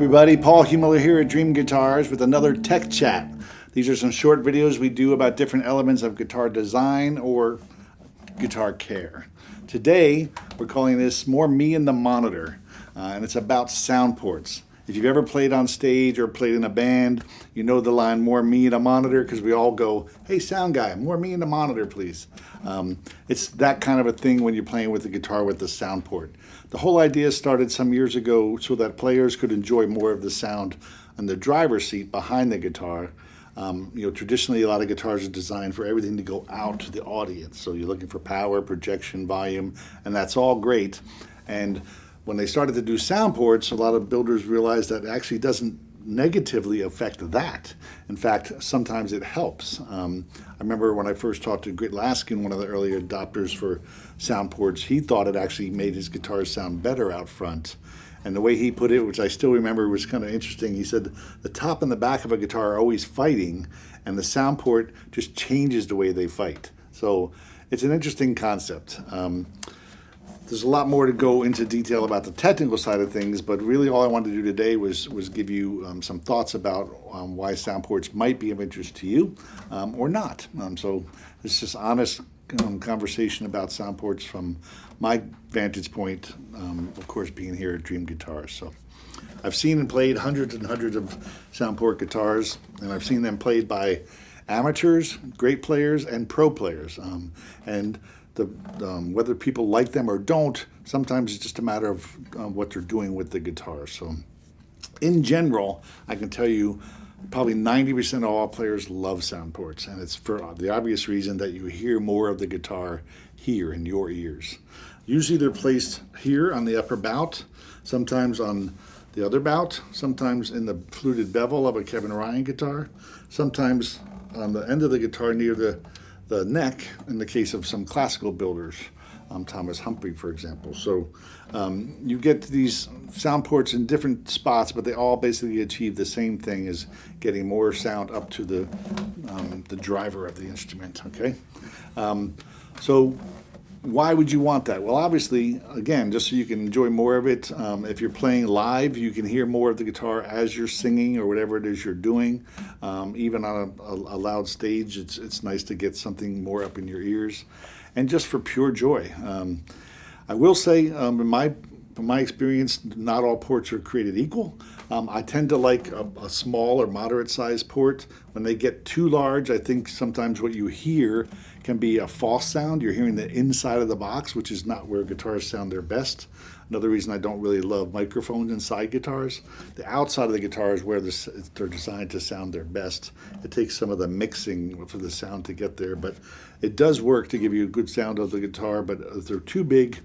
everybody, Paul Huemiller here at Dream Guitars with another Tech Chat. These are some short videos we do about different elements of guitar design or guitar care. Today, we're calling this More Me and the Monitor, and it's about sound ports. If you've ever played on stage or played in a band, you know the line, more me and a monitor, because we all go, hey, sound guy, more me and a monitor, please. It's that kind of a thing when you're playing with the guitar with the sound port. The whole idea started some years ago so that players could enjoy more of the sound on the driver's seat behind the guitar. Traditionally, a lot of guitars are designed for everything to go out to the audience. So you're looking for power, projection, volume, and that's all great. And when they started to do sound ports, a lot of builders realized that it actually doesn't negatively affect that. In fact, sometimes it helps. I remember when I first talked to Grit Laskin, one of the early adopters for sound ports, he thought it actually made his guitars sound better out front. And the way he put it, which I still remember, was kind of interesting. He said the top and the back of a guitar are always fighting, and the sound port just changes the way they fight. So it's an interesting concept. There's a lot more to go into detail about the technical side of things, but really all I wanted to do today was give you some thoughts about why sound ports might be of interest to you or not. So it's just honest conversation about sound ports from my vantage point, of course, being here at Dream Guitars. So I've seen and played hundreds and hundreds of sound port guitars, and I've seen them played by amateurs, great players, and pro players. Whether people like them or don't, sometimes it's just a matter of what they're doing with the guitar. So in general, I can tell you probably 90% of all players love sound ports, and it's for the obvious reason that you hear more of the guitar here in your ears. Usually they're placed here on the upper bout, sometimes on the other bout, sometimes in the fluted bevel of a Kevin Ryan guitar, sometimes on the end of the guitar near the neck in the case of some classical builders, Thomas Humphrey, for example. So you get these sound ports in different spots, but they all basically achieve the same thing as getting more sound up to the driver of the instrument, okay? So why would you want that? Well, obviously, again, just so you can enjoy more of it. If you're playing live, you can hear more of the guitar as you're singing or whatever it is you're doing. Even on a loud stage, it's nice to get something more up in your ears. And just for pure joy. I will say, from my experience, not all ports are created equal. I tend to like a small or moderate sized port. When they get too large, I think sometimes what you hear can be a false sound. You're hearing the inside of the box, which is not where guitars sound their best. Another reason I don't really love microphones inside guitars. The outside of the guitar is where they're designed to sound their best. It takes some of the mixing for the sound to get there, but it does work to give you a good sound of the guitar, but if they're too big,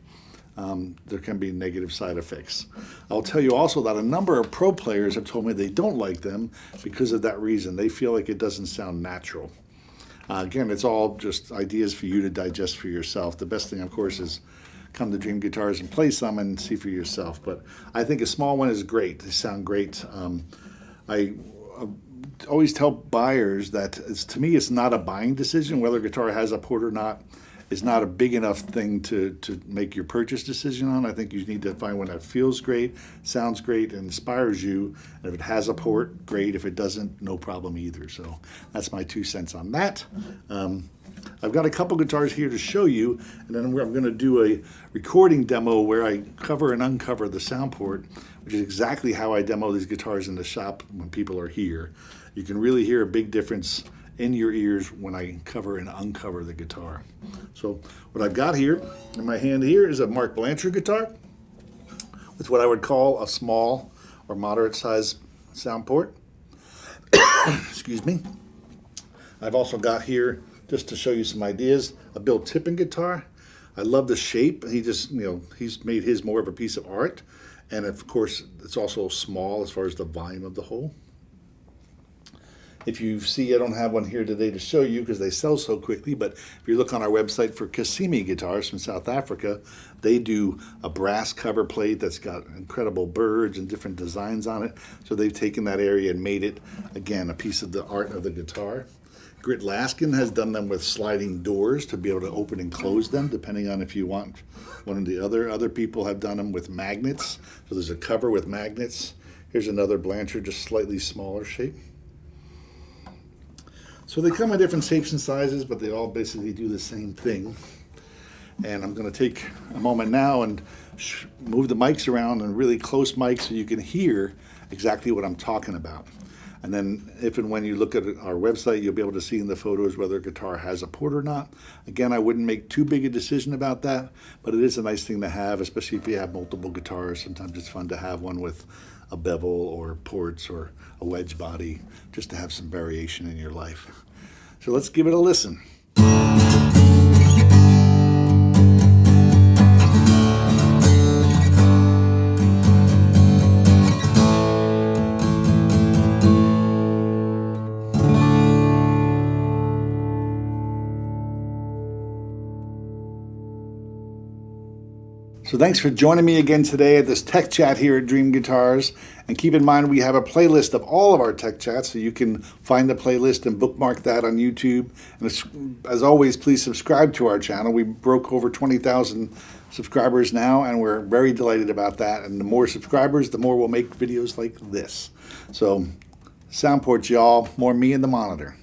there can be negative side effects. I'll tell you also that a number of pro players have told me they don't like them because of that reason. They feel like it doesn't sound natural. Again, it's all just ideas for you to digest for yourself. The best thing, of course, is come to Dream Guitars and play some and see for yourself. But I think a small one is great. They sound great. I always tell buyers that to me, it's not a buying decision. Whether a guitar has a port or not is not a big enough thing to make your purchase decision on. I think you need to find one that feels great, sounds great, and inspires you. And if it has a port, great. If it doesn't, no problem either. So that's my 2 cents on that. I've got a couple guitars here to show you, and then I'm going to do a recording demo where I cover and uncover the sound port, which is exactly how I demo these guitars in the shop when people are here. You can really hear a big difference in your ears when I cover and uncover the guitar. So what I've got here in my hand here is a Mark Blanchard guitar with what I would call a small or moderate size sound port. Excuse me. I've also got here, just to show you some ideas, a Bill Tippin guitar. I love the shape. He just, he's made his more of a piece of art. And of course, it's also small as far as the volume of the whole. If you see, I don't have one here today to show you because they sell so quickly, but if you look on our website for Cassimi guitars from South Africa, they do a brass cover plate that's got incredible birds and different designs on it. So they've taken that area and made it, again, a piece of the art of the guitar. Grit Laskin has done them with sliding doors to be able to open and close them, depending on if you want one or the other. Other people have done them with magnets. So there's a cover with magnets Here's another Blanchard, just slightly smaller shape. So they come in different shapes and sizes, but they all basically do the same thing. And I'm going to take a moment now and move the mics around in really close mics so you can hear exactly what I'm talking about. And then if and when you look at our website, you'll be able to see in the photos whether a guitar has a port or not. Again, I wouldn't make too big a decision about that, but it is a nice thing to have, especially if you have multiple guitars. Sometimes it's fun to have one with a bevel or ports or a wedge body, just to have some variation in your life. So let's give it a listen. So thanks for joining me again today at this tech chat here at Dream Guitars. And keep in mind, we have a playlist of all of our tech chats, so you can find the playlist and bookmark that on YouTube. And as always, please subscribe to our channel. We broke over 20,000 subscribers now, and we're very delighted about that. And the more subscribers, the more we'll make videos like this. So Soundports, y'all. More me and the monitor.